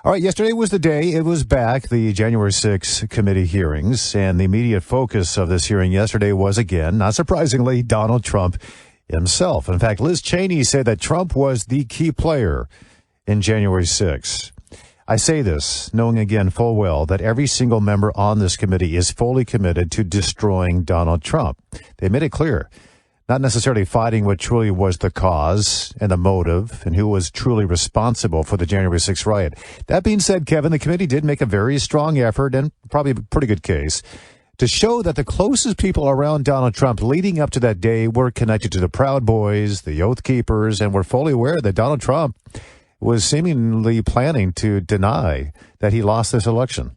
All right, yesterday was the day. It was back, the January 6th committee hearings, and the immediate focus of this hearing yesterday was, again, not surprisingly, Donald Trump himself. In fact, Liz Cheney said that Trump was the key player in January 6th. I say this, knowing again full well that every single member on this committee is fully committed to destroying Donald Trump. They made it clear. Not necessarily fighting what truly was the cause and the motive and who was truly responsible for the January 6th riot. That being said, Kevin, the committee did make a very strong effort and probably a pretty good case to show that the closest people around Donald Trump leading up to that day were connected to the Proud Boys, the Oath Keepers, and were fully aware that Donald Trump was seemingly planning to deny that he lost this election.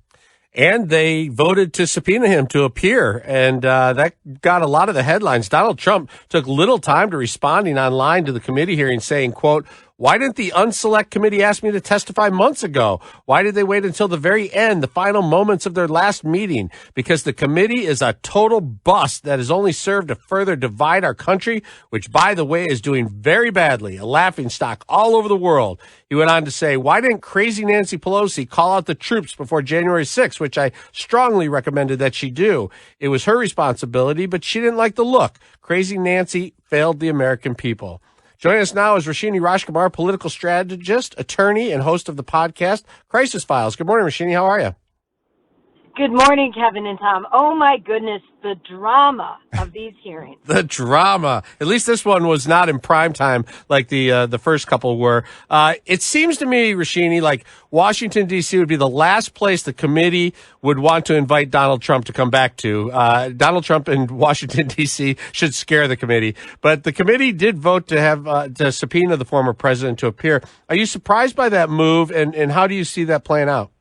And they voted to subpoena him to appear, and that got a lot of the headlines. Donald Trump took little time to responding online to the committee hearing, saying, quote, "Why didn't the unselect committee ask me to testify months ago? Why did they wait until the very end, the final moments of their last meeting? Because the committee is a total bust that has only served to further divide our country, which, by the way, is doing very badly, a laughingstock all over the world." He went on to say, "Why didn't crazy Nancy Pelosi call out the troops before January 6th, which I strongly recommended that she do? It was her responsibility, but she didn't like the look. Crazy Nancy failed the American people." Joining us now is Roshini Rajkumar, political strategist, attorney, and host of the podcast Crisis Files. Good morning, Roshini. How are you? Good morning, Kevin and Tom. Oh, my goodness, the drama of these hearings. The drama. At least this one was not in prime time like the first couple were. It seems to me, Roshini, like Washington, D.C. would be the last place the committee would want to invite Donald Trump to come back to. Donald Trump in Washington, D.C. should scare the committee. But the committee did vote to have to subpoena the former president to appear. Are you surprised by that move, and how do you see that playing out?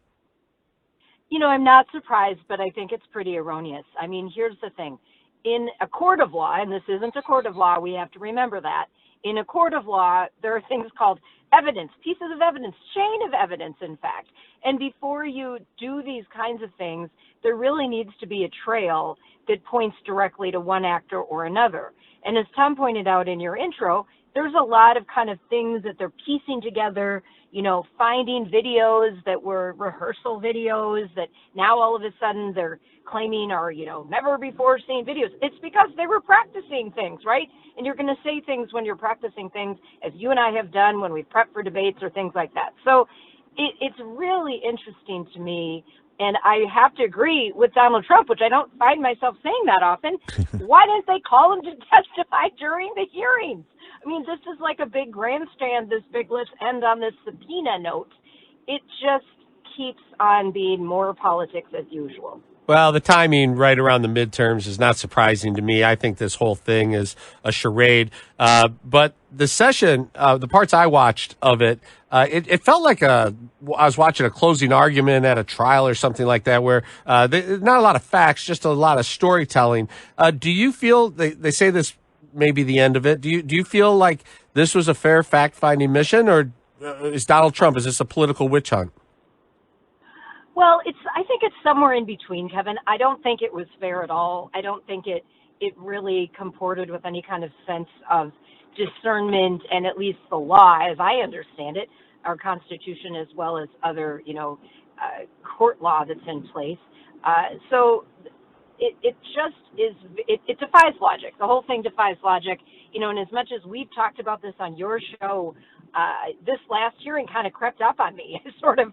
You know, I'm not surprised, but I think it's pretty erroneous. I mean, here's the thing. In a court of law, and this isn't a court of law, we have to remember that. In a court of law, there are things called evidence, pieces of evidence, chain of evidence, in fact. And before you do these kinds of things, there really needs to be a trail that points directly to one actor or another. And as Tom pointed out in your intro, there's a lot of kind of things that they're piecing together, you know, finding videos that were rehearsal videos that now all of a sudden they're claiming are, you know, never before seen videos. It's because they were practicing things, right? And you're going to say things when you're practicing things, as you and I have done when we prep for debates or things like that. So it's really interesting to me. And I have to agree with Donald Trump, which I don't find myself saying that often. Why didn't they call him to testify during the hearings? I mean, this is like a big grandstand, this big let's end on this subpoena note. It just keeps on being more politics as usual. Well, the timing right around the midterms is not surprising to me. I think this whole thing is a charade. But the session, the parts I watched of it, it felt like I was watching a closing argument at a trial or something like that, where not a lot of facts, just a lot of storytelling. Do you feel they say this may be the end of it? Do you feel like this was a fair fact-finding mission, or is Donald Trump, is this a political witch hunt? Well, I think it's somewhere in between, Kevin. I don't think it was fair at all. I don't think it really comported with any kind of sense of discernment, and at least the law, as I understand it, our Constitution as well as other, court law that's in place. So it just is, it defies logic. The whole thing defies logic. And as much as we've talked about this on your show, this last hearing kind of crept up on me. Sort of,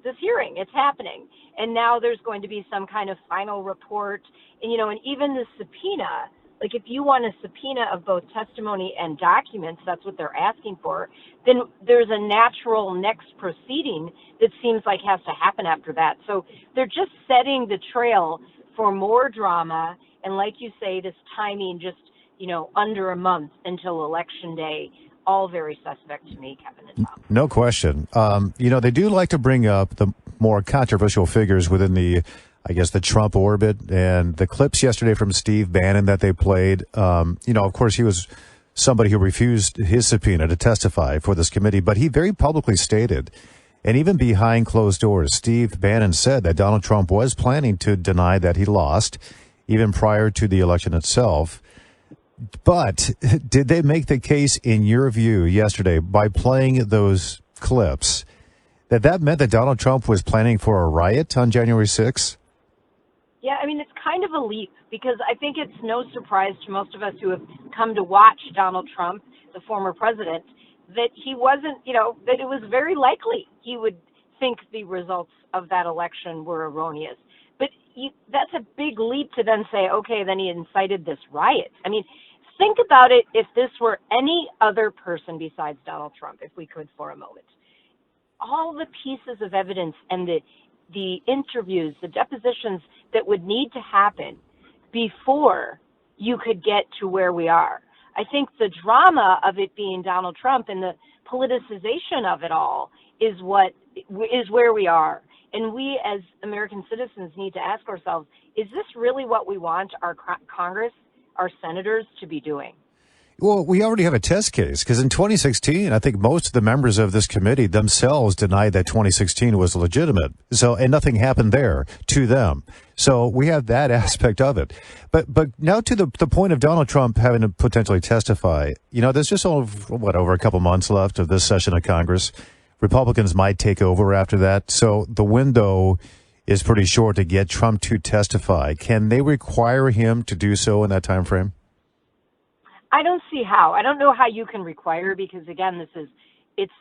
this hearing, it's happening. And now there's going to be some kind of final report. And even the subpoena, like if you want a subpoena of both testimony and documents, that's what they're asking for, then there's a natural next proceeding that seems like has to happen after that. So they're just setting the trail for more drama. And like you say, this timing just, under a month until Election Day, all very suspect to me, Kevin and Tom. No question. They do like to bring up the more controversial figures within the Trump orbit, and the clips yesterday from Steve Bannon that they played. Of course, he was somebody who refused his subpoena to testify for this committee, but he very publicly stated, and even behind closed doors, Steve Bannon said that Donald Trump was planning to deny that he lost, even prior to the election itself. But did they make the case, in your view, yesterday by playing those clips That meant that Donald Trump was planning for a riot on January 6th? Yeah, I mean, it's kind of a leap because I think it's no surprise to most of us who have come to watch Donald Trump, the former president, that he wasn't, that it was very likely he would think the results of that election were erroneous. But that's a big leap to then say, okay, then he incited this riot. I mean, think about it if this were any other person besides Donald Trump, if we could for a moment. All the pieces of evidence and the interviews, the depositions that would need to happen before you could get to where we are. I think the drama of it being Donald Trump and the politicization of it all is where we are. And we as American citizens need to ask ourselves, is this really what we want our Congress, our senators to be doing? Well, we already have a test case because in 2016, I think most of the members of this committee themselves denied that 2016 was legitimate. And nothing happened there to them. So we have that aspect of it. But now to the point of Donald Trump having to potentially testify, there's just over a couple months left of this session of Congress. Republicans might take over after that. So the window is pretty short to get Trump to testify. Can they require him to do so in that time frame? I don't see how. I don't know how you can require, because again, it's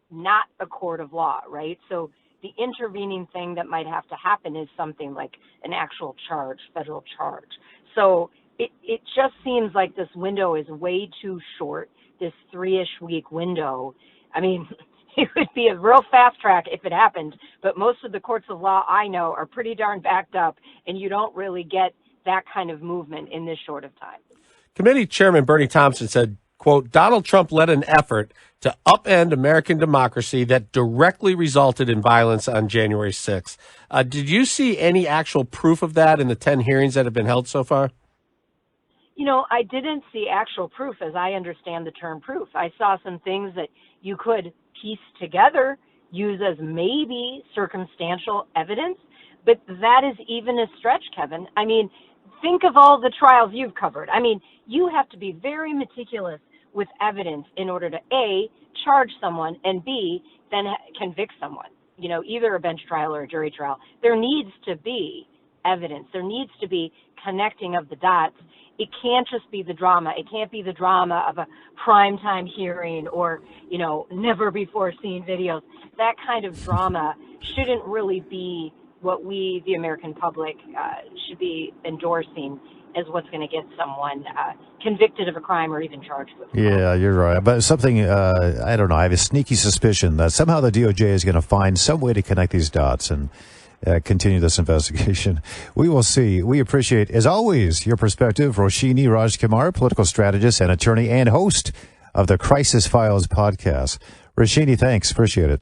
not a court of law, right? So the intervening thing that might have to happen is something like an actual charge, federal charge. So it just seems like this window is way too short, this 3-ish week window. I mean, it would be a real fast track if it happened, but most of the courts of law I know are pretty darn backed up, and you don't really get that kind of movement in this short of time. Committee Chairman Bernie Thompson said, quote, Donald Trump led an effort to upend American democracy that directly resulted in violence on January 6th. Did you see any actual proof of that in the 10 hearings that have been held so far? I didn't see actual proof as I understand the term proof. I saw some things that you could piece together, use as maybe circumstantial evidence, but that is even a stretch, Kevin. I mean, think of all the trials you've covered. I mean, you have to be very meticulous with evidence in order to A, charge someone, and B, then convict someone, either a bench trial or a jury trial. There needs to be evidence. There needs to be connecting of the dots. It can't just be the drama. It can't be the drama of a primetime hearing or, never before seen videos. That kind of drama shouldn't really be what we, the American public, should be endorsing as what's going to get someone convicted of a crime or even charged with a crime. Yeah, you're right. But something, I don't know, I have a sneaky suspicion that somehow the DOJ is going to find some way to connect these dots and continue this investigation. We will see. We appreciate, as always, your perspective. Roshini Rajkumar, political strategist and attorney and host of the Crisis Files podcast. Roshini, thanks. Appreciate it.